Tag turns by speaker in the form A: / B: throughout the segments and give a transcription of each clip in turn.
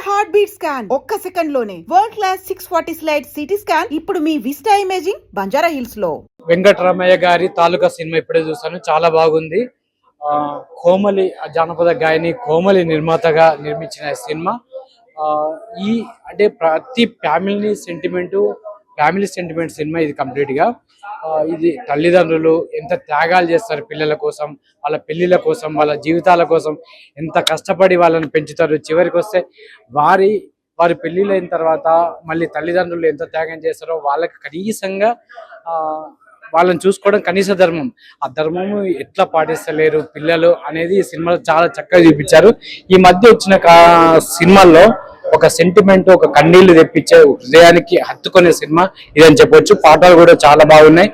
A: Heart beat scan ఒక్క second లోనే world class 640 slide CT scan ఇప్పుడు మీ విస్టా ఇమేజింగ్ బంజారా హిల్స్ లో.
B: వెంకటరామయ్య గారి తాలూకా సినిమా ఇప్పుడే చూసాను, చాలా బాగుంది. కోమలి జానపద గాయని కోమలి నిర్మాతగా నిర్మించిన సినిమా. ఈ అంటే ప్రతి ఫ్యామిలీ సెంటిమెంట్ సినిమా ఇది కంప్లీట్ గా. ఇది తల్లిదండ్రులు ఎంత త్యాగాలు చేస్తారు పిల్లల కోసం, వాళ్ళ పెళ్లిళ్ళ కోసం, వాళ్ళ జీవితాల కోసం ఎంత కష్టపడి వాళ్ళని పెంచుతారు. చివరికి వస్తే వారి పెళ్లిళ్ళైన తర్వాత మళ్ళీ తల్లిదండ్రులు ఎంత త్యాగం చేస్తారో వాళ్ళకి కనీసంగా వాళ్ళని చూసుకోవడం కనీస ధర్మం. ఆ ధర్మము ఎట్లా పాటిస్తలేరు పిల్లలు అనేది ఈ సినిమాలో చాలా చక్కగా చూపించారు. ఈ మధ్య వచ్చిన సినిమాల్లో ఒక సెంటిమెంట్, ఒక కన్నీళ్లు తెప్పించే, హృదయానికి హత్తుకునే సినిమా ఇదని చెప్పొచ్చు. పాటలు కూడా చాలా బాగున్నాయి.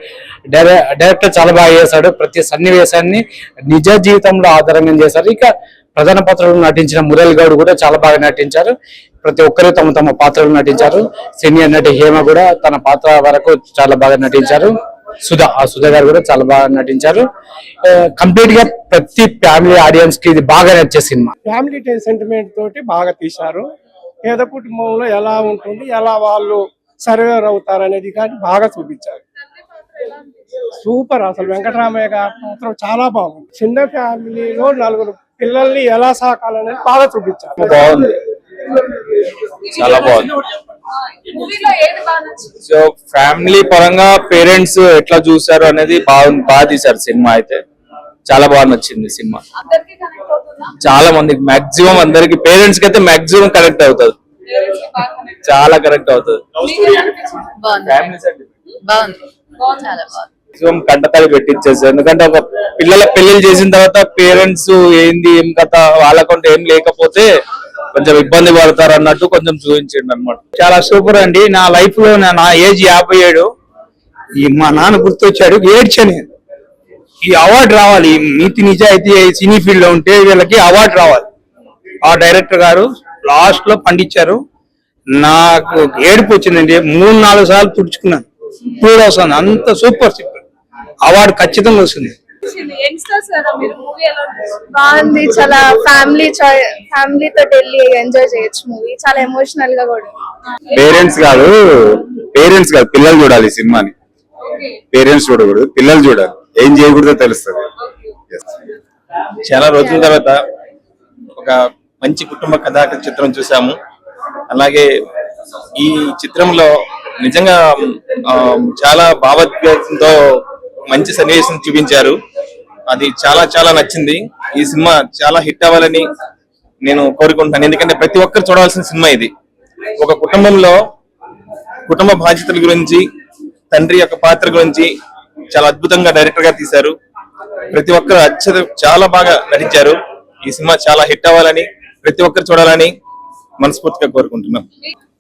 B: డైరెక్టర్ చాలా బాగా చేశాడు. ప్రతి సన్నివేశాన్ని నిజ జీవితంలో ఆధారంగా చేశారు. ఇక ప్రధాన పాత్రలు నటించిన మురళి గౌడ్ కూడా చాలా బాగా నటించారు. ప్రతి ఒక్కరు తమ తమ పాత్రలు నటించారు. సీనియర్ నటి హేమ కూడా తన పాత్ర వరకు చాలా బాగా నటించారు. సుధా గారు కూడా చాలా బాగా నటించారు. కంప్లీట్ గా ప్రతి ఫ్యామిలీ ఆడియన్స్ కి ఇది బాగా నచ్చే సినిమా.
C: ఫ్యామిలీ సెంటిమెంట్ తోటి బాగా తీశారు. పేద కుటుంబంలో ఎలా ఉంటుంది, ఎలా వాళ్ళు సర్వేర్ అవుతారు అనేది కానీ బాగా చూపించారు. సూపర్. అసలు వెంకటరామయ్య గారి మాత్రం చాలా బాగుంది. చిన్న ఫ్యామిలీలో 4 పిల్లల్ని ఎలా సాకాలనేది బాగా చూపించారు.
D: బాగుంది, చాలా బాగుంది. సో ఫ్యామిలీ పరంగా పేరెంట్స్ ఎట్లా చూసారు అనేది బాగా తీశారు. సినిమా అయితే చాలా బాగా నచ్చింది. సినిమా చాలా మందికి మాక్సిమం అందరికి పేరెంట్స్ కి అయితే మాక్సిమం కరెక్ట్ అవుతుంది, చాలా కరెక్ట్ అవుతుంది. మాక్సిమం కంటతడి పెట్టించేసి, ఎందుకంటే ఒక పిల్లల పెళ్లిళ్ళు చేసిన తర్వాత పేరెంట్స్ ఏంది ఏం కథ వాళ్ళకంటే ఏం లేకపోతే కొంచెం ఇబ్బంది పడతారు అన్నట్టు కొంచెం చూపించండి అనమాట. చాలా సూపర్ అండి. నా లైఫ్ లో నా ఏజ్ 57. మా నాన్న గుర్తొచ్చాడు, ఏడ్చని. ఈ అవార్డు రావాలి, నీతి నిజాయితీ సినీ ఫీల్డ్ లో ఉంటే వీళ్ళకి అవార్డు రావాలి. ఆ డైరెక్టర్ గారు లాస్ట్ లో పండించారు. నాకు ఏడుపు వచ్చిందండి. 3-4 సార్లు తుడుచుకున్నాను. ఇప్పుడు వస్తుంది, అంత సూపర్ అవార్డు ఖచ్చితంగా వస్తుంది.
E: బాగుంది. చాలా ఫ్యామిలీతో వెళ్ళి ఎంజాయ్ చేయొచ్చు మూవీ. చాలా ఎమోషనల్ గా కూడా.
D: పేరెంట్స్ కాదు పిల్లలు చూడాలి సినిమాని. పేరెంట్స్ చూడకూడదు, పిల్లలు చూడాలి. ఏం చేయకూడదో తెలుస్తుంది.
F: చాలా రోజుల తర్వాత ఒక మంచి కుటుంబ కథా చిత్రం చూసాము. అలాగే ఈ చిత్రంలో నిజంగా చాలా భావోద్వేగంతో మంచి సన్నివేశం చూపించారు. అది చాలా చాలా నచ్చింది. ఈ సినిమా చాలా హిట్ అవ్వాలని నేను కోరుకుంటున్నాను. ఎందుకంటే ప్రతి ఒక్కరు చూడాల్సిన సినిమా ఇది. ఒక కుటుంబంలో కుటుంబ బాధ్యతల గురించి, తండ్రి యొక్క పాత్ర గురించి చాలా అద్భుతంగా డైరెక్టర్ గా తీశారు. ప్రతి ఒక్కరు చాలా బాగా నటించారు. ఈ సినిమా చాలా హిట్ అవ్వాలని, ప్రతి ఒక్కరు చూడాలని మనస్ఫూర్తిగా కోరుకుంటున్నాం.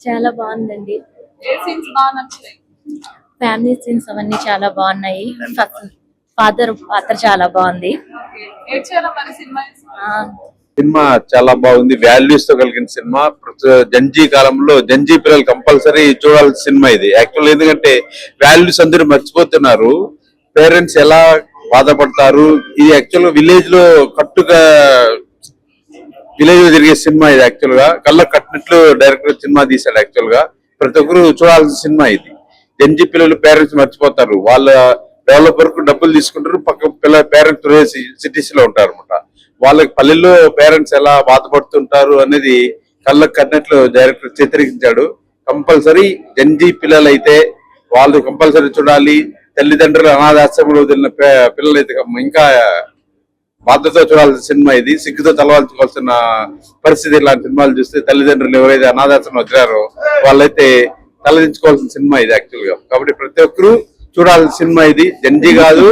G: చాలా బాగుందండి. ఫ్యామిలీ సీన్స్ అవన్నీ చాలా బాగున్నాయి. ఫాదర్ పాత్ర చాలా బాగుంది.
D: సినిమా చాలా బాగుంది. వాల్యూస్ తో కలిగిన సినిమా. జంజీ కాలంలో జంజీ పిల్లలు కంపల్సరీ చూడాల్సిన సినిమా ఇది. యాక్చువల్ ఎందుకంటే వాల్యూస్ అందరూ మర్చిపోతున్నారు. పేరెంట్స్ ఎలా బాధపడతారు. ఇది యాక్చువల్ గా విలేజ్ లో తిరిగే సినిమా ఇది. యాక్చువల్ గా కళ్ళ కట్టినట్లు డైరెక్టర్ సినిమా తీశాడు. యాక్చువల్ గా ప్రతి ఒక్కరు చూడాల్సిన సినిమా ఇది. జంజీ పిల్లలు పేరెంట్స్ మర్చిపోతారు. వాళ్ళ డెవలప్ వరకు డబ్బులు తీసుకుంటారు, పక్క పేరెంట్స్ సిటీస్ లో ఉంటారు అనమాట. వాళ్ళకి పల్లెల్లో పేరెంట్స్ ఎలా బాధపడుతుంటారు అనేది కళ్ళకు కట్టినట్లు డైరెక్టర్ చిత్రీకరించాడు. కంపల్సరీ జంజీ పిల్లలైతే వాళ్ళు కంపల్సరీ చూడాలి. తల్లిదండ్రులు అనాథాశ్రమంలో వదిలిన పిల్లలైతే ఇంకా బాధ్యతతో చూడాల్సిన సినిమా ఇది. సిగ్గుతో తలవాల్చుకోవాల్సిన పరిస్థితి ఇలాంటి సినిమాలు చూస్తే. తల్లిదండ్రులు ఎవరైతే అనాథాశ్రమం వదిలారో వాళ్ళైతే తలదించుకోవాల్సిన సినిమా ఇది యాక్చువల్ గా. కాబట్టి ప్రతి ఒక్కరు చూడాల్సిన సినిమా ఇది. జంజీ కాదు,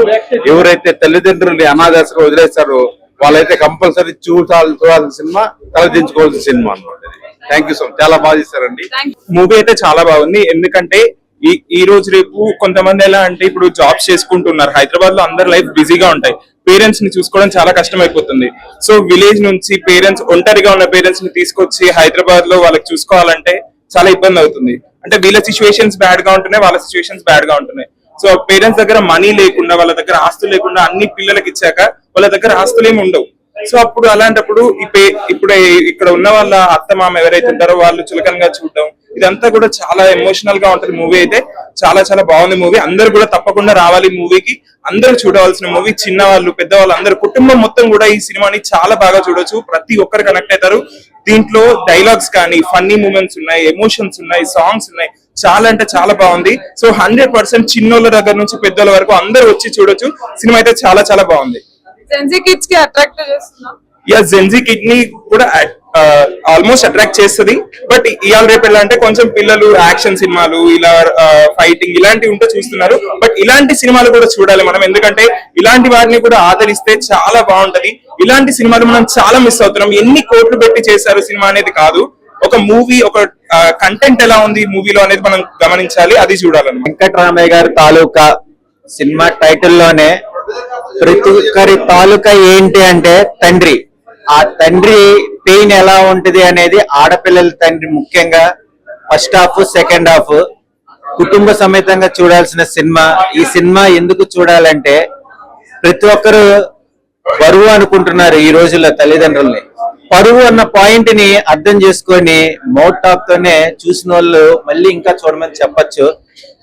D: ఎవరైతే తల్లిదండ్రులు అనాథాశ్రమం వదిలేస్తారో వాళ్ళైతే కంపల్సరీ చూడాల్సిన సినిమా, తలదించుకోవాల్సిన సినిమా అన్నమాట. Thank you so much. చాలా బాగా చేశారండి.
F: మూవీ అయితే చాలా బాగుంది. ఎందుకంటే ఈ రోజు రేపు కొంతమంది ఎలా అంటే ఇప్పుడు జాబ్స్ చేసుకుంటున్నారు. హైదరాబాద్ లో అందరు లైఫ్ బిజీగా ఉంటాయి. పేరెంట్స్ ని చూసుకోవడం చాలా కష్టం అయిపోతుంది. సో విలేజ్ నుంచి పేరెంట్స్, ఒంటరిగా ఉన్న పేరెంట్స్ ని తీసుకొచ్చి హైదరాబాద్ లో వాళ్ళకి చూసుకోవాలంటే చాలా ఇబ్బంది అవుతుంది. అంటే వీళ్ళ సిచ్యువేషన్స్ బ్యాడ్ గా ఉంటున్నాయి, వాళ్ళ సిచ్యువేషన్స్ బ్యాడ్ గా ఉంటున్నాయి. సో పేరెంట్స్ దగ్గర మనీ లేకుండా, వాళ్ళ దగ్గర ఆస్తులు లేకుండా అన్ని పిల్లలకి ఇచ్చాక వాళ్ళ దగ్గర ఆస్తులు ఏమి ఉండవు.
H: సో అప్పుడు అలాంటప్పుడు ఇప్పుడు ఇక్కడ ఉన్న వాళ్ళ అత్త మామ ఎవరైతే ఉంటారో వాళ్ళు చులకనగా చూడడం ఇదంతా కూడా చాలా ఎమోషనల్ గా ఉంటది. మూవీ అయితే చాలా చాలా బాగుంది. మూవీ అందరు కూడా తప్పకుండా రావాలి. మూవీకి అందరూ చూడవలసిన మూవీ. చిన్నవాళ్ళు పెద్దవాళ్ళు అందరు కుటుంబం మొత్తం కూడా ఈ సినిమాని చాలా బాగా చూడొచ్చు. ప్రతి ఒక్కరు కనెక్ట్ అవుతారు. దీంట్లో డైలాగ్స్ కానీ ఫన్నీ మూమెంట్స్ ఉన్నాయి, ఎమోషన్స్ ఉన్నాయి, సాంగ్స్ ఉన్నాయి. చాలా అంటే చాలా బాగుంది. సో 100% చిన్నోళ్ళ దగ్గర నుంచి పెద్దోళ్ళ వరకు అందరూ వచ్చి చూడొచ్చు. సినిమా అయితే చాలా చాలా బాగుంది.
I: జెన్జీ కిడ్స్ కి అట్రాక్ట్ చేస్తుందా?
H: జెన్జీ కిడ్ ని కూడా ఆల్మోస్ట్ అట్రాక్ట్ చేస్తుంది. బట్ ఇవాళ రేపు ఎలా అంటే కొంచెం పిల్లలు యాక్షన్ సినిమాలు ఇలా ఫైటింగ్ ఇలాంటివి ఉంటే చూస్తున్నారు. బట్ ఇలాంటి సినిమాలు కూడా చూడాలి మనం, ఎందుకంటే ఇలాంటి వారిని కూడా ఆదరిస్తే చాలా బాగుంటది. ఇలాంటి సినిమాలు మనం చాలా మిస్ అవుతున్నాం. ఎన్ని కోట్లు పెట్టి చేశారు సినిమా అనేది కాదు, ఒక మూవీ ఒక కంటెంట్ ఎలా ఉంది మూవీలో అనేది మనం గమనించాలి, అది చూడాలన్నమాట.
J: వెంకటరామయ్య గారి తాలూకా సినిమా టైటిల్ లోనే ప్రతి ఒక్కరి తాలూకా ఏంటి అంటే తండ్రి. ఆ తండ్రి పెయిన్ ఎలా ఉంటది అనేది ఆడపిల్లల తండ్రి ముఖ్యంగా ఫస్ట్ హాఫ్ సెకండ్ హాఫ్ కుటుంబ సమేతంగా చూడాల్సిన సినిమా. ఈ సినిమా ఎందుకు చూడాలంటే ప్రతి ఒక్కరు బరువు అనుకుంటున్నారు ఈ రోజుల్లో తల్లిదండ్రుల్ని. పరువు అన్న పాయింట్ ని అర్థం చేసుకొని మౌత్ టాక్ తోనే చూసిన వాళ్ళు మళ్ళీ ఇంకా చూడమని చెప్పొచ్చు.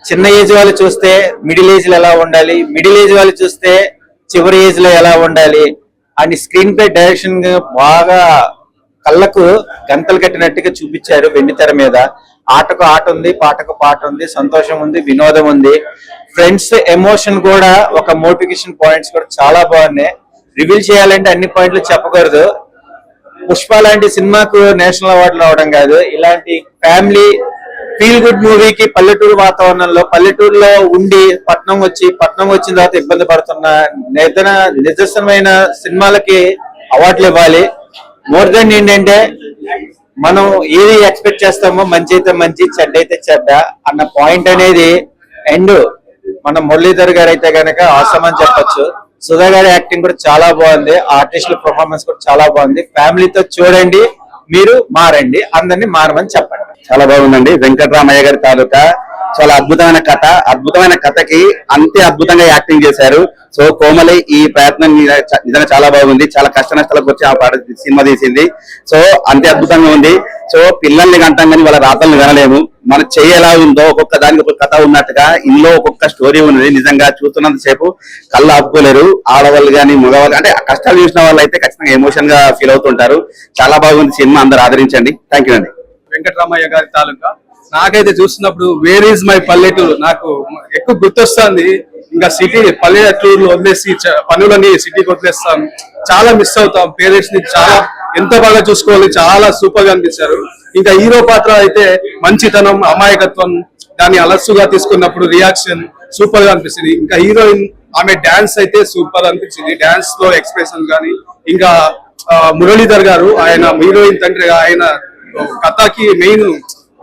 J: చిన్న ఏజ్ వాళ్ళు చూస్తే మిడిల్ ఏజ్ లో ఎలా ఉండాలి, మిడిల్ ఏజ్ వాళ్ళు చూస్తే చివరి ఏజ్ లో ఎలా ఉండాలి అని స్క్రీన్ ప్లే డైరెక్షన్ బాగా కళ్ళకు గంతలు కట్టినట్టుగా చూపించారు వెండితెర మీద. ఆటకు ఆట ఉంది, పాటకు పాట ఉంది, సంతోషం ఉంది, వినోదం ఉంది, ఫ్రెండ్స్ ఎమోషన్ కూడా ఒక మోటివేషన్ పాయింట్స్ కూడా చాలా బాగున్నాయి. రివీల్ చేయాలంటే అన్ని పాయింట్లు చెప్పకూడదు. పుష్ప లాంటి సినిమాకు నేషనల్ అవార్డులు రావడం కాదు, ఇలాంటి ఫ్యామిలీ ఫీల్ గుడ్ మూవీకి పల్లెటూరు వాతావరణంలో పల్లెటూరులో ఉండి పట్నం వచ్చిన తర్వాత ఇబ్బంది పడుతున్న నిదర్శనమైన సినిమాలకి అవార్డులు ఇవ్వాలి. మోర్ దెన్ ఏంటంటే మనం ఏది ఎక్స్పెక్ట్ చేస్తామో మంచి అయితే మంచి, చెడ్డ అయితే చెడ్డ అన్న పాయింట్ అనేది ఎండ్. మన మురళీధర్ గారు అయితే కనుక ఆసమ్ అని చెప్పొచ్చు. సుధా గారి యాక్టింగ్ కూడా చాలా బాగుంది, ఆర్టిస్టుల పర్ఫార్మెన్స్ కూడా చాలా బాగుంది. ఫ్యామిలీతో చూడండి, మీరు మారండి, అందరినీ మారమని చెప్పండి.
K: చాలా బాగుందండి. వెంకటరామయ్య గారి తాలూకా చాలా అద్భుతమైన కథ. అద్భుతమైన కథకి అంతే అద్భుతంగా యాక్టింగ్ చేశారు. సో కోమలి ఈ ప్రయత్నం నిజంగా చాలా బాగుంది. చాలా కష్ట నష్టాలకు వచ్చి ఆ సినిమా తీసింది. సో అంతే అద్భుతంగా ఉంది. సో పిల్లల్ని కంటాం కానీ వాళ్ళ రాతల్ని వినలేము. మన చెయ్యి ఎలా ఉందో ఒక్కొక్క దానికి ఒక కథ ఉన్నట్టుగా ఇందులో ఒక్కొక్క స్టోరీ ఉన్నది. నిజంగా చూస్తున్నంత సేపు కళ్ళు ఆపుకోలేరు. ఆడవాళ్ళు కానీ మగవాళ్ళు, అంటే కష్టాలు చూసిన వాళ్ళు అయితే ఖచ్చితంగా ఎమోషన్ గా ఫీల్ అవుతుంటారు. చాలా బాగుంది సినిమా, అందరూ ఆదరించండి. థ్యాంక్ యూ అండి.
C: వెంకటరామయ్య గారి తాలూకా నాకైతే చూస్తున్నప్పుడు వేర్ ఈజ్ మై పల్లెటూరు నాకు ఎక్కువ గుర్తొస్తుంది. ఇంకా సిటీ పల్లెటూరు వదిలేసి పనులని సిటీకి వదిలేస్తాం, చాలా మిస్ అవుతాం. పేరెంట్స్ ని చాలా ఎంత బాగా చూసుకోవాలి, చాలా సూపర్ గా అనిపించారు. ఇంకా హీరో పాత్ర అయితే మంచితనం, అమాయకత్వం, దాన్ని అలస్సుగా తీసుకున్నప్పుడు రియాక్షన్ సూపర్ గా అనిపిస్తుంది. ఇంకా హీరోయిన్ ఆమె డాన్స్ అయితే సూపర్ అనిపించింది. డాన్స్ లో ఎక్స్ప్రెషన్ కానీ, ఇంకా మురళీధర్ గారు ఆయన హీరోయిన్ తండ్రి, ఆయన కథకి మెయిన్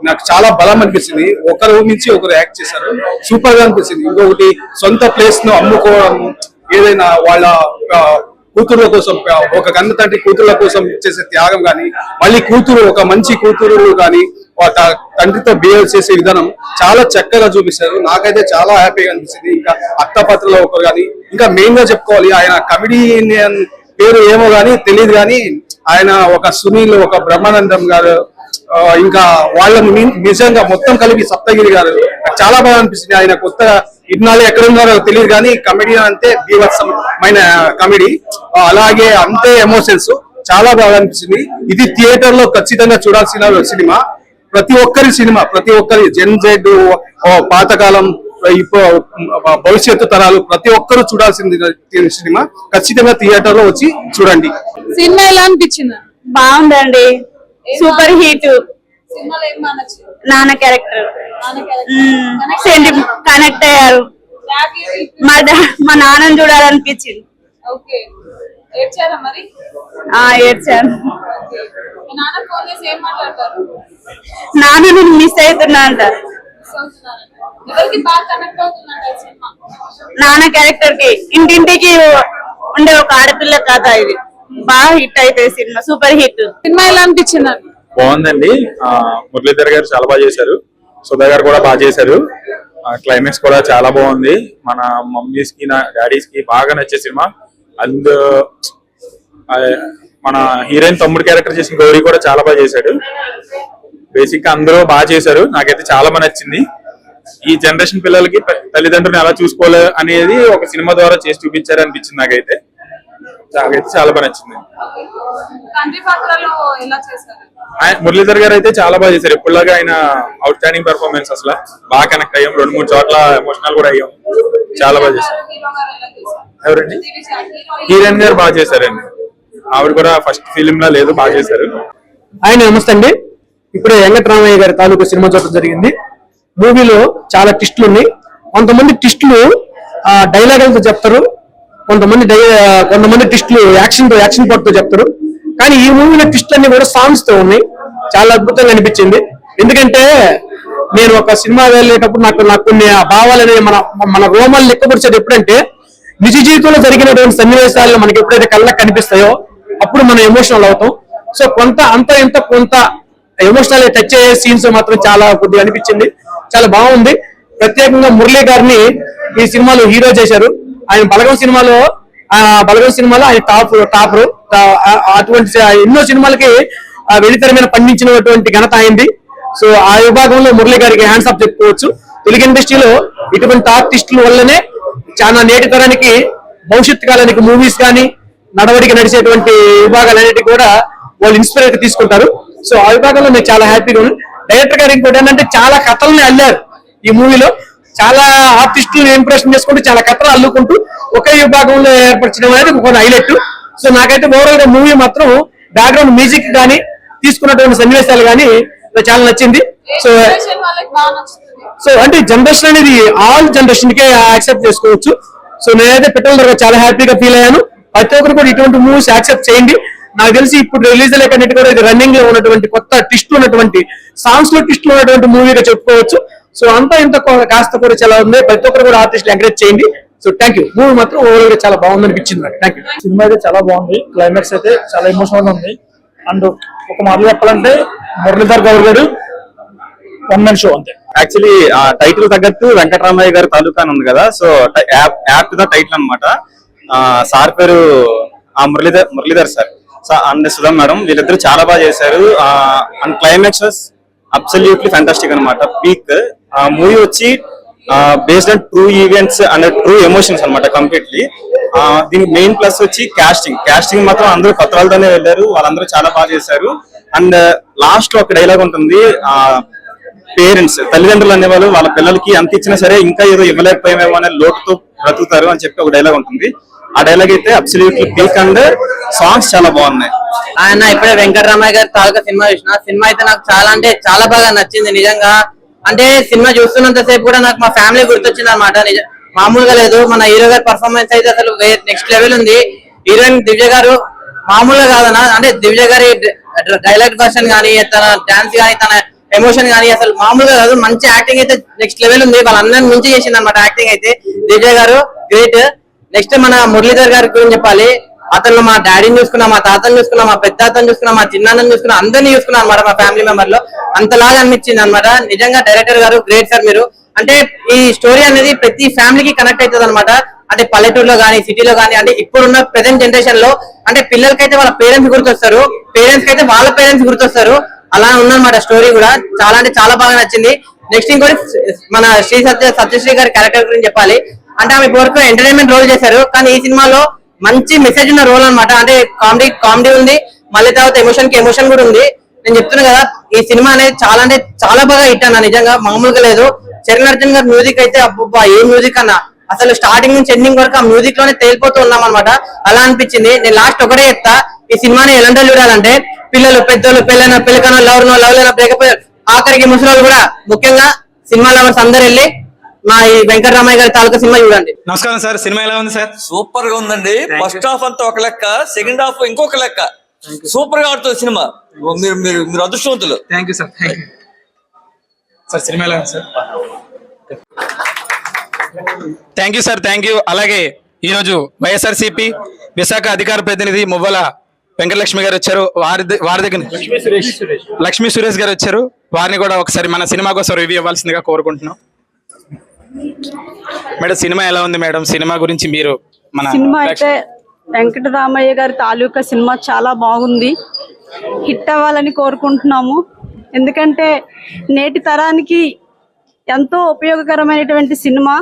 C: నాకు చాలా బలం అనిపించింది. ఒకరు నుంచి ఒకరు యాక్ట్ చేశారు, సూపర్ గా అనిపించింది. ఇంకొకటి సొంత ప్లేస్ ను అమ్ముకోవడం, ఏదైనా వాళ్ళ కూతుర్ల కోసం, ఒక కన్న తండ్రి కూతుర్ల కోసం చేసే త్యాగం కానీ, మళ్ళీ కూతురు ఒక మంచి కూతురు కానీ తండ్రితో బిహేవ్ చేసే విధానం చాలా చక్కగా చూపిస్తారు. నాకైతే చాలా హ్యాపీగా అనిపించింది. ఇంకా అత్తపత్రలో ఒకరు కానీ, ఇంకా మెయిన్ గా చెప్పుకోవాలి, ఆయన కమెడియన్ పేరు ఏమో గానీ తెలియదు కానీ ఆయన ఒక సునీల్, ఒక బ్రహ్మానందం గారు, ఇంకా వాళ్ళని నిజంగా మొత్తం కలిపి సప్తగిరి గారు చాలా బాగా అనిపిస్తుంది. ఆయన కొత్తగా ఇన్నాళ్ళు ఎక్కడ ఉన్నారో తెలియదు కానీ కమెడియన్ అంటే బీభత్సమైన కమెడీ, అలాగే అంతే ఎమోషన్స్, చాలా బాగా అనిపించింది. ఇది థియేటర్ లో ఖచ్చితంగా చూడాల్సిన సినిమా. ప్రతి ఒక్కరి జెన్ జెడ్, పాతకాలం, ఇప్పుడు భవిష్యత్తు తరాలు ప్రతి ఒక్కరు చూడాల్సిన సినిమా. ఖచ్చితంగా థియేటర్ లో వచ్చి చూడండి.
I: సినిమా ఎలా అనిపించింది?
E: బాగుందండి, సూపర్ హిట్.
I: సినిమాలో ఏం నచ్చింది?
E: నాన్న క్యారెక్టర్ కనెక్ట్ అయ్యారు. మా నాన్నని చూడాలనిపించింది.
I: ఓకే, ఏడ్చారా మరి?
E: ఏడ్చాను.
I: నాన్న ఫోన్ చేసి ఏం మాట్లాడతారు?
E: నాన్న నేను మిస్ అవుతున్నా అంటారు.
I: ఎవరికి బాగా కనెక్ట్ అవుతుందంట సినిమా?
E: నాన్న క్యారెక్టర్ కి, ఇంటింటికి ఉండే ఒక ఆడపిల్ల కథ. ఇది బాగా హిట్ అయితే సినిమా, సూపర్ హిట్.
I: సినిమా ఎలా అనిపించింది?
F: బాగుందండి. మురళీధర్ గారు చాలా బాగా చేశారు, సుధా గారు కూడా బాగా చేశారు. క్లైమాక్స్ కూడా చాలా బాగుంది. మన మమ్మీస్ కి డాడీస్ కి బాగా నచ్చే సినిమా. అండ్
H: మన హీరోయిన్ తమ్ముడు క్యారెక్టర్ చేసిన గౌరీ కూడా చాలా బాగా చేశాడు. బేసిక్ గా అందరూ బాగా చేశారు. నాకైతే చాలా బాగా నచ్చింది. ఈ జనరేషన్ పిల్లలకి తల్లిదండ్రులను ఎలా చూసుకోవాలి అనేది ఒక సినిమా ద్వారా చేసి చూపించారు అనిపించింది నాకైతే చాలా బాగా నచ్చింది.
I: తండ్రి పాత్రలో ఎలా చేశారు?
H: మురళీధర్ గారు అయితే చాలా బాగా చేశారు. ఎప్పుడులాగా ఆయన అవుట్ స్టాండింగ్ పెర్ఫార్మెన్స్, అసలు బాగా కనెక్ట్ అయ్యాం. 2-3 చోట్ల ఎమోషనల్ కూడా అయ్యాం. చాలా బాగా చేశారు. ఎవరండి? హీరోయిన్ గారు బాగా చేశారండి. ఆవిడ కూడా ఫస్ట్ ఫిలిం లా లేదు, బాగా చేశారు.
B: ఆయన నమస్తే అండి. ఇప్పుడే వెంకటరామయ్య గారి తాలూకు సినిమా చూడటం జరిగింది. మూవీలో చాలా ట్విస్టులు ఉన్నాయి. కొంతమంది ట్విస్టులు డైలాగులతో చెప్తారు, కొంతమంది ట్విస్టులు యాక్షన్ పార్ట్ తో చెప్తారు. కానీ ఈ మూవీలో ట్విస్టులు అన్ని కూడా సాంగ్స్ తో ఉన్నాయి. చాలా అద్భుతంగా అనిపించింది. ఎందుకంటే నేను ఒక సినిమా వెళ్ళేటప్పుడు నాకు కొన్ని భావాలని మన రోమాలు లెక్కపరిచేది ఎప్పుడంటే నిజ జీవితంలో జరిగినటువంటి సన్నివేశాలు మనకి ఎప్పుడైతే కళ్ళకి కనిపిస్తాయో అప్పుడు మనం ఎమోషనల్ అవుతాం. సో కొంత ఎమోషనల్ టచ్ అయ్యే సీన్స్ మాత్రం చాలా కొద్దిగా అనిపించింది. చాలా బాగుంది. ప్రత్యేకంగా మురళీ గారిని ఈ సినిమాలో హీరో చేశారు. ఆయన బలగం సినిమాలో ఆయన టాపర్. అటువంటి ఎన్నో సినిమాలకి వెలితెర మీద పండించినటువంటి ఘనత అయింది. సో ఆ విభాగంలో మురళీ గారికి హ్యాండ్స్ ఆఫ్ చెప్పుకోవచ్చు. తెలుగు ఇండస్ట్రీలో ఇటువంటి ఆర్టిస్టుల వల్లనే చాలా నేటి తరానికి భవిష్యత్తు కాలానికి మూవీస్ కానీ నడవడికి నడిచేటువంటి విభాగాలన్నిటి కూడా వాళ్ళు ఇన్స్పైర్ తీసుకుంటారు. సో ఆ విభాగంలో నేను చాలా హ్యాపీగా ఉన్నాను. డైరెక్టర్ గారు ఇంకోటి ఏంటంటే చాలా కథల్ని అల్లారు. ఈ మూవీలో చాలా ఆర్టిస్టులను ఇంప్రెషన్ చేసుకుంటూ చాలా కథలు అల్లుకుంటూ ఒకే విభాగంలో ఏర్పరచడం అనేది ఒక హైలైట్. సో నాకైతే ఓవరాల్ గా మూవీ మాత్రం బ్యాక్గ్రౌండ్ మ్యూజిక్ కానీ తీసుకున్నటువంటి సన్నివేశాలు కానీ చాలా నచ్చింది. సో అంటే జనరేషన్ అనేది ఆల్ జనరేషన్ కే యాక్సెప్ట్ చేసుకోవచ్చు. సో నేనైతే పెట్టడం చాలా హ్యాపీగా ఫీల్ అయ్యాను. ప్రతి ఒక్కరు కూడా ఇటువంటి మూవీస్ యాక్సెప్ట్ చేయండి. నాకు తెలిసి ఇప్పుడు రిలీజ్ లేకన్నిటి కూడా ఇది రన్నింగ్ లో ఉన్నటువంటి కొత్త ట్విస్టులు ఉన్నటువంటి సాంగ్స్ లో ట్విస్టులు ఉన్నటువంటి మూవీగా చెప్పుకోవచ్చు. సో అంతా ఇంత కాస్త కూడా చాలా ఉంది. ప్రతి ఒక్కరు కూడా ఆర్టిస్టులు ఎంకరేజ్ చేయండి. So thank you. మూవీ మాత్రం ఓవరాల్ గా చాలా బాగుంది అనిపించింది నాకు. Thank you.
C: సినిమా అయితే చాలా బాగుంది. క్లైమాక్స్ అయితే చాలా ఎమోషనల్ గా ఉంది. అండ్ ఒక మాటలు చెప్పాలంటే మురళీధర్ గౌడ్ గారు వన్ మ్యాన్ షో అంతే.
F: యాక్చువల్లీ ఆ టైటిల్ తగ్గట్టు వెంకటరామయ్య గారి తాలూకా అని ఉంది కదా, సో యాప్ట్ ద టైటిల్ అనమాట. సార్ పేరు Muralidhar sir and Sudha madam, వీళ్ళిద్దరు చాలా బాగా చేశారు. అండ్ క్లైమాక్స్ అబ్సల్యూట్లీ ఫ్యాంటాస్టిక్ అనమాట. పీక్ మూవీ వచ్చి based on true events and true emotions అనమాట కంప్లీట్లీ. దీనికి మెయిన్ ప్లస్ వచ్చి కాస్టింగ్ మాత్రం అందరూ కొత్త వాళ్ళతోనే వెళ్ళారు. వాళ్ళందరూ చాలా బాగా చేశారు. అండ్ లాస్ట్ లో ఒక డైలాగ్ ఉంటుంది, పేరెంట్స్ తల్లిదండ్రులు అనేవాళ్ళు వాళ్ళ పిల్లలకి ఎంత ఇచ్చినా సరే ఇంకా ఏదో ఇవ్వలేకపోయామేమో అనే లోటుతో బ్రతుకుతారు అని చెప్పి ఒక డైలాగ్ ఉంటుంది. ఆ డైలాగ్ అయితే అబ్సల్యూట్లీ పీక్ అండ్ సాంగ్స్ చాలా బాగున్నాయి.
E: ఆయన ఇప్పుడే వెంకటరామయ్య గారి తాలూకా సినిమా చూసిన. సినిమా అయితే నాకు చాలా అంటే చాలా బాగా నచ్చింది నిజంగా. అంటే సినిమా చూస్తున్నంత సేపు కూడా నాకు మా ఫ్యామిలీ గుర్తొచ్చింది అనమాట. మామూలుగా లేదు. మన హీరో గారి పర్ఫార్మెన్స్ అయితే అసలు నెక్స్ట్ లెవెల్ ఉంది. హీరోయిన్ దివ్య గారు మామూలుగా కాదన్నా. అంటే దివ్య గారి డైలాగ్ వర్షన్ కానీ, తన డాన్స్ కానీ, తన ఎమోషన్ కానీ అసలు మామూలుగా కాదు. మంచి యాక్టింగ్ అయితే నెక్స్ట్ లెవెల్ ఉంది. వాళ్ళందరిని మించి చేసింది అనమాట యాక్టింగ్ అయితే. దివ్య గారు గ్రేట్. నెక్స్ట్ మన మురళీధర్ గారి గురించి చెప్పాలి. అతను మా డాడీని చూసుకున్నా, మా తాతని చూసుకున్నా, మా పెద్ద తాతని చూసుకున్నా, మా చిన్నాన్నని చూసుకున్నా, అందరినీ చూసుకున్నా అనమాట. మా ఫ్యామిలీ మెంబర్ లో అంతలాగా అనిపించింది అనమాట. నిజంగా డైరెక్టర్ గారు గ్రేట్ సార్ మీరు. అంటే ఈ స్టోరీ అనేది ప్రతి ఫ్యామిలీకి కనెక్ట్ అవుతుంది అనమాట. అంటే పల్లెటూరులో కానీ, సిటీలో కానీ, అంటే ఇప్పుడున్న ప్రెసెంట్ జనరేషన్ లో అంటే పిల్లలకైతే వాళ్ళ పేరెంట్స్ గుర్తొస్తారు, పేరెంట్స్ కైతే వాళ్ళ పేరెంట్స్ గుర్తొస్తారు. అలా ఉందన్నమాట స్టోరీ కూడా. చాలా అంటే చాలా బాగా నచ్చింది. నెక్స్ట్ ఇంకోటి మన సత్యశ్రీ గారి క్యారెక్టర్ గురించి చెప్పాలి. అంటే ఆమె వరకు ఎంటర్టైన్మెంట్ రోల్ చేశారు, కానీ ఈ సినిమాలో మంచి మెసేజ్ ఉన్న రోల్ అనమాట. అంటే కామెడీ ఉంది, మళ్ళీ తర్వాత ఎమోషన్ కి ఎమోషన్ కూడా ఉంది. నేను చెప్తున్నా కదా, ఈ సినిమా అనేది చాలా అంటే చాలా బాగా హిట్ అన్న. నిజంగా మామూలుగా లేదు. చరణ్ అర్జున్ గారి మ్యూజిక్ అయితే అబ్బా ఏ మ్యూజిక్ అన్న. అసలు స్టార్టింగ్ నుంచి ఎండింగ్ వరకు ఆ మ్యూజిక్ లోనే తేలిపోతూ ఉన్నాం అనమాట. అలా అనిపించింది. నేను లాస్ట్ ఒకటే చెప్తా, ఈ సినిమాని ఎలాంటి చూడాలంటే పిల్లలు, పెద్దలు, పెళ్ళకనో, లవ్ లేనా, బ్రేకప్, ఆఖరికి ముసలి కూడా, ముఖ్యంగా సినిమా లవర్స్ అందరు వెళ్ళి మా ఈ వెంకటరామయ్య గారి తాలూకా సినిమా చూడండి.
F: నమస్కారం సార్, సినిమా ఎలా ఉంది సార్?
L: సూపర్ గా ఉందండి. ఫస్ట్ హాఫ్ అంతా ఒక లెక్క, సెకండ్ హాఫ్ ఇంకొక లెక్క. సూపర్ గా ఆడుతుంది సినిమా. మీరు అదృష్టవంతులు.
F: Thank you sir. Sir cinema ఎలా ఉంది sir? Thank you sir, thank you. అలాగే ఈరోజు వైఎస్ఆర్సీపీ విశాఖ అధికార ప్రతినిధి మువ్వల వెంకటలక్ష్మి గారు వచ్చారు. వారి దగ్గర లక్ష్మీ సురేష్ గారు వచ్చారు. వారిని కూడా ఒకసారి మన సినిమా కోసం రివ్యూ ఇవ్వాల్సిందిగా కోరుకుంటున్నాం. మేడం సినిమా ఎలా ఉంది మేడం? సినిమా గురించి మీరు
M: సినిమా అయితే వెంకటరామయ్య గారి తాలూకా సినిమా చాలా బాగుంది. హిట్ అవ్వాలని కోరుకుంటున్నాము. ఎందుకంటే నేటి తరానికి ఎంతో ఉపయోగకరమైనటువంటి సినిమా.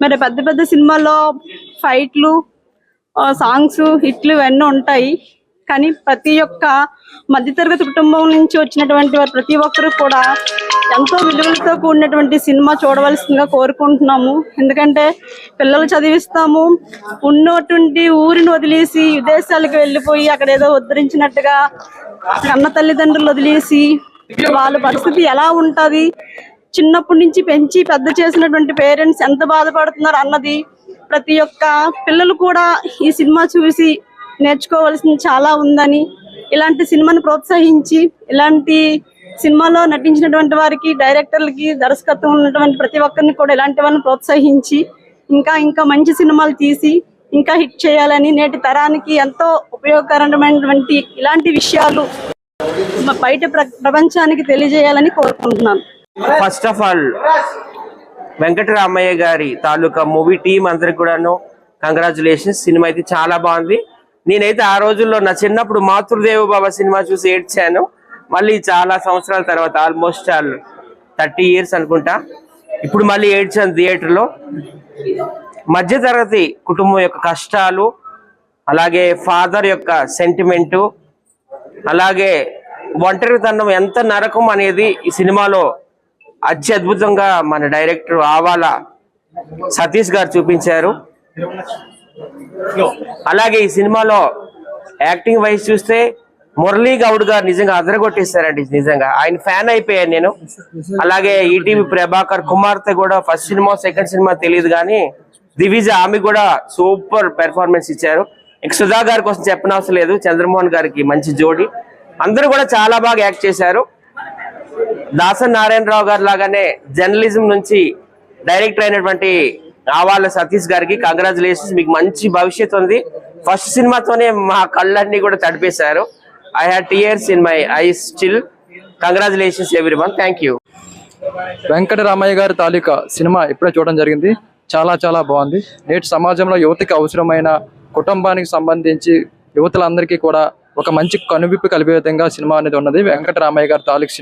M: మరి పెద్ద పెద్ద సినిమాల్లో ఫైట్లు, సాంగ్స్, హిట్లు ఇవన్నీ ఉంటాయి. కానీ ప్రతి ఒక్క మధ్యతరగతి కుటుంబం నుంచి వచ్చినటువంటి వారు ప్రతి ఒక్కరు కూడా ఎంతో విలువలతో కూడినటువంటి సినిమా చూడవలసిందిగా కోరుకుంటున్నాము. ఎందుకంటే పిల్లలు చదివిస్తాము, ఉన్నటువంటి ఊరిని వదిలేసి విదేశాలకు వెళ్ళిపోయి అక్కడ ఏదో ఉద్ధరించినట్టుగా కన్న తల్లిదండ్రులు వదిలేసి వాళ్ళ పరిస్థితి ఎలా ఉంటుంది, చిన్నప్పటి నుంచి పెంచి పెద్ద చేసినటువంటి పేరెంట్స్ ఎంత బాధపడుతున్నారు అన్నది ప్రతి ఒక్క పిల్లలు కూడా ఈ సినిమా చూసి నేర్చుకోవాల్సింది చాలా ఉందని, ఇలాంటి సినిమాని ప్రోత్సహించి ఇలాంటి సినిమాలో నటించినటువంటి వారికి, డైరెక్టర్లకి, దర్శకత్వం ఉన్నటువంటి ప్రతి ఒక్కరిని కూడా ఇలాంటి వాళ్ళని ప్రోత్సహించి ఇంకా ఇంకా మంచి సినిమాలు తీసి ఇంకా హిట్ చేయాలని, నేటి తరానికి ఎంతో ఉపయోగకరమైనటువంటి ఇలాంటి విషయాలు బయట ప్రపంచానికి తెలియజేయాలని కోరుకుంటున్నాను.
N: ఫస్ట్ ఆఫ్ ఆల్ వెంకటరామయ్య గారి తాలూకా మూవీ టీం అందరికి కూడాను కంగ్రాచులేషన్స్. సినిమా అయితే చాలా బాగుంది. నేనైతే ఆ రోజుల్లో నా చిన్నప్పుడు మాతృదేవ బాబా సినిమా చూసి ఏడ్చాను. మళ్ళీ చాలా సంవత్సరాల తర్వాత ఆల్మోస్ట్ 30 years అనుకుంటా ఇప్పుడు మళ్ళీ ఏడ్చాను థియేటర్లో. మధ్యతరగతి కుటుంబం యొక్క కష్టాలు, అలాగే ఫాదర్ యొక్క సెంటిమెంటు, అలాగే ఒంటరితనం ఎంత నరకం అనేది ఈ సినిమాలో అత్యద్భుతంగా మన డైరెక్టర్ ఆవాల సతీష్ గారు చూపించారు. అలాగే ఈ సినిమాలో యాక్టింగ్ వైజ్ చూస్తే మురళీ గౌడ్ గారు నిజంగా అదరగొట్టేశారండి. నిజంగా ఆయన ఫ్యాన్ అయిపోయాను నేను. అలాగే ఈటీవీ ప్రభాకర్ కుమార్తె కూడా ఫస్ట్ సినిమా సెకండ్ సినిమా తెలియదు కానీ దివిజ, ఆమె కూడా సూపర్ పెర్ఫార్మెన్స్ ఇచ్చారు. ఇంక సుధా గారి కోసం చెప్పనవసరం లేదు, చంద్రమోహన్ గారికి మంచి జోడి. అందరూ కూడా చాలా బాగా యాక్ట్ చేశారు. దాసన్ నారాయణరావు గారు లాగానే జర్నలిజం నుంచి డైరెక్టర్ అయినటువంటి ఆవాల సతీష్ గారికి కంగ్రాచులేషన్స్. మీకు మంచి భవిష్యత్తు ఉంది. ఫస్ట్ సినిమాతోనే మా కళ్ళన్నీ కూడా తడిపేశారు. I had tears in my eyes still. Congratulations everyone. Thank you.
O: Venkataramaiah గారి తాలూకా సినిమా ఇప్పుడే చూడడం జరిగింది. చాలా చాలా బాగుంది. నేటి సమాజంలో యువతకి అవసరమైన కుటుంబానికి సంబంధించి యువతలందరికీ కూడా ఒక మంచి కనువిప్పు కలిపే విధంగా సినిమా అనేది ఉన్నది. వెంకటరామయ్య గారి తాలూకు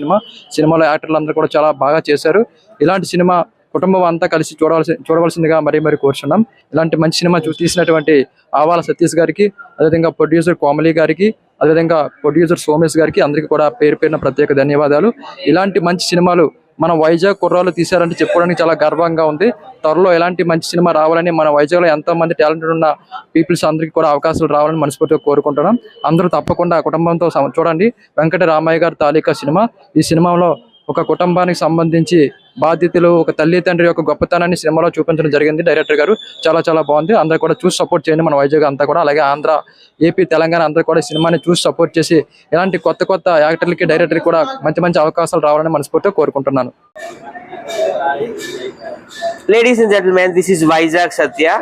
O: సినిమాలో యాక్టర్లు అందరూ కూడా చాలా బాగా చేశారు. ఇలాంటి సినిమా కుటుంబం అంతా కలిసి చూడవలసిందిగా మరీ కోరుచున్నాం. ఇలాంటి మంచి సినిమా తీసినటువంటి ఆవాల సతీష్ గారికి, అదేవిధంగా ప్రొడ్యూసర్ కోమలి గారికి, అదేవిధంగా ప్రొడ్యూసర్ సోమేష్ గారికి అందరికీ కూడా పేరు పేరున ప్రత్యేక ధన్యవాదాలు. ఇలాంటి మంచి సినిమాలు మన వైజాగ్ కుర్రాళ్ళు తీశారంటే చెప్పుకోవడానికి చాలా గర్వంగా ఉంది. త్వరలో ఎలాంటి మంచి సినిమా రావాలని, మన వైజాగ్లో ఎంతో మంది టాలెంటెడ్ ఉన్న పీపుల్స్ అందరికీ కూడా అవకాశాలు రావాలని మనస్ఫూర్తిగా కోరుకుంటున్నాం. అందరూ తప్పకుండా కుటుంబంతో చూడండి వెంకటరామయ్య గారి తాలూకా సినిమా. ఈ సినిమాలో ఒక కుటుంబానికి సంబంధించి బాధ్యతలు, ఒక తల్లి తండ్రి యొక్క గొప్పతనాన్ని సినిమాలో చూపించడం జరిగింది డైరెక్టర్ గారు. చాలా చాలా బాగుంది. అందరూ కూడా చూసి సపోర్ట్ చేయండి. మన వైజాగ్ అంతా కూడా, అలాగే ఆంధ్ర, ఏపీ, తెలంగాణ అందరూ కూడా సినిమాని చూసి సపోర్ట్ చేసి ఇలాంటి కొత్త యాక్టర్లకి, డైరెక్టర్కి కూడా మంచి అవకాశాలు రావాలని మనస్ఫూర్తిగా కోరుకుంటున్నాను.
N: Ladies and gentlemen, this is Vizag Satya.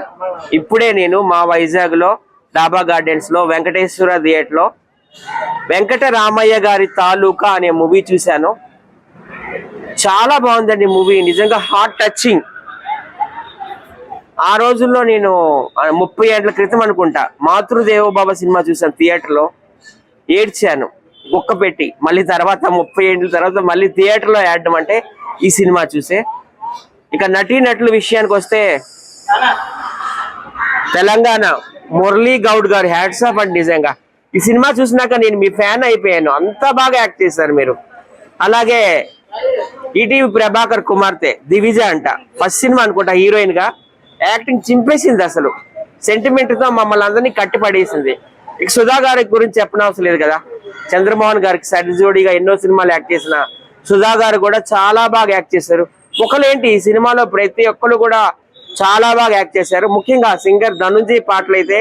N: ఇప్పుడే నేను మా వైజాగ్ లో డాబా గార్డెన్స్ లో వెంకటేశ్వర థియేటర్ లో వెంకటరామయ్య గారి తాలూకా అనే మూవీ చూశాను. చాలా బాగుందండి మూవీ. నిజంగా హార్ట్ టచింగ్. ఆ రోజుల్లో నేను 30 ఏళ్ల క్రితం అనుకుంటా మాతృదేవో బాబా సినిమా చూసాను థియేటర్లో. ఏడ్చాను గుక్క పెట్టి. మళ్ళీ తర్వాత 30 ఏళ్ళ తర్వాత మళ్ళీ థియేటర్లో ఏడడం అంటే ఈ సినిమా చూసే. ఇక నటీనటుల విషయానికి వస్తే తెలంగాణ మురళీ గౌడ్ గారు హ్యాట్స్ ఆఫ్ అండి. నిజంగా ఈ సినిమా చూసినాక నేను మీ ఫ్యాన్ అయిపోయాను. అంత బాగా యాక్ట్ చేశారు మీరు. అలాగే ఈటీవీ ప్రభాకర్ కుమార్తె దివిజ అంట, ఫస్ట్ సినిమా అనుకుంటా హీరోయిన్ గా యాక్టింగ్ చింపేసింది. అసలు సెంటిమెంట్ తో మమ్మల్ని అందరినీ కట్టి పడేసింది. ఇక సుధా గారి గురించి చెప్పనవసరం లేదు కదా. చంద్రమోహన్ గారికి సరి జోడీగా ఎన్నో సినిమాలు యాక్ట్ చేసిన సుధా గారు కూడా చాలా బాగా యాక్ట్ చేశారు. ఒకలేంటి ఈ సినిమాలో ప్రతి ఒక్కరు కూడా చాలా బాగా యాక్ట్ చేశారు. ముఖ్యంగా సింగర్ ధనుంజయ్ పాటలు అయితే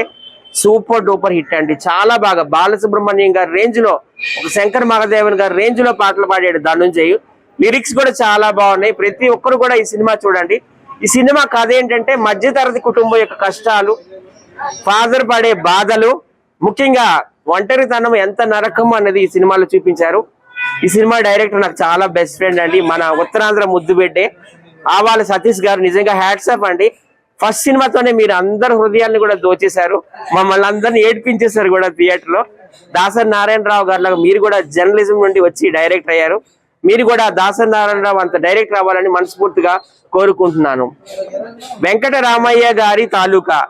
N: సూపర్ డూపర్ హిట్ అండి. చాలా బాగా బాలసుబ్రహ్మణ్యం గారి రేంజ్ లో, ఒక శంకర్ మహాదేవన్ గారి రేంజ్ లో పాటలు పాడాడు ధనుంజయ్. లిరిక్స్ కూడా చాలా బాగున్నాయి. ప్రతి ఒక్కరు కూడా ఈ సినిమా చూడండి. ఈ సినిమా కథ ఏంటంటే మధ్యతరగతి కుటుంబం యొక్క కష్టాలు, ఫాదర్ పడే బాధలు, ముఖ్యంగా ఒంటరితనం ఎంత నరకం అన్నది ఈ సినిమాలో చూపించారు. ఈ సినిమా డైరెక్టర్ నాకు చాలా బెస్ట్ ఫ్రెండ్ అండి, మన ఉత్తరాంధ్ర ముద్దుబిడ్డే ఆవాల సతీష్ గారు. నిజంగా హ్యాట్స్ ఆఫ్ అండి. ఫస్ట్ సినిమాతోనే మీరు అందరు హృదయాన్ని కూడా దోచేశారు, మమ్మల్ని అందరిని ఏడ్పించేశారు కూడా థియేటర్ లో. దాసరి నారాయణరావు గారు మీరు కూడా జర్నలిజం నుండి వచ్చి డైరెక్టర్ అయ్యారు. మీరు కూడా దాసరి నారాయణరావు అంత డైరెక్టర్ అవ్వాలని మనస్ఫూర్తిగా కోరుకుంటున్నాను. వెంకటరామయ్య గారి తాలూకా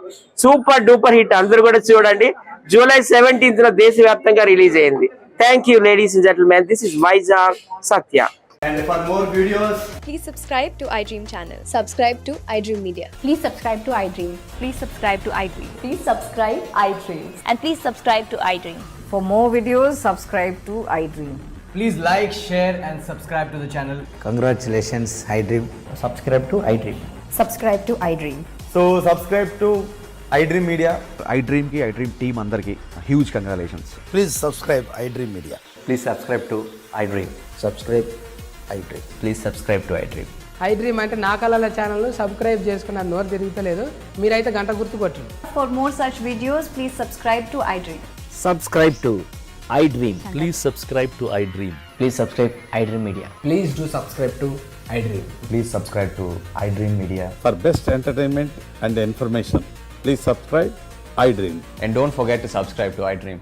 N: సూపర్ డూపర్ హిట్, అందరూ కూడా చూడండి. జూలై 17th దేశవ్యాప్తంగా రిలీజ్ అయింది. Thank you ladies and gentlemen, this is Vizag Satya.
P: And for more videos,
Q: please subscribe to iDream channel. Subscribe to iDream Media.
G: Please subscribe to iDream.
Q: Please subscribe to iDream.
G: Please subscribe iDream.
Q: And please subscribe to iDream.
R: For more videos, subscribe to iDream.
P: please like, share and subscribe to the channel.
J: Congratulations, iDream. Subscribe to iDream.
R: Subscribe to iDream.
P: So subscribe to iDream Media.
K: iDream ki iDream team andarki huge congratulations.
J: Please subscribe iDream Media.
K: Please subscribe to iDream.
J: Subscribe iDream.
K: Please subscribe to iDream.
R: iDream అంటే నా కళల channel subscribe చేసుకున్న నోరు తిరుగుతలేదు, మీరైతే గంట గుర్తు కొట్టండి.
Q: For more such videos, please subscribe to iDream.
J: Subscribe to iDream.
K: Please subscribe to iDream.
J: Please subscribe iDream Media.
P: Please do subscribe to iDream.
K: Please subscribe to iDream Media.
D: For best entertainment and information, please subscribe iDream.
K: And don't forget to subscribe to iDream.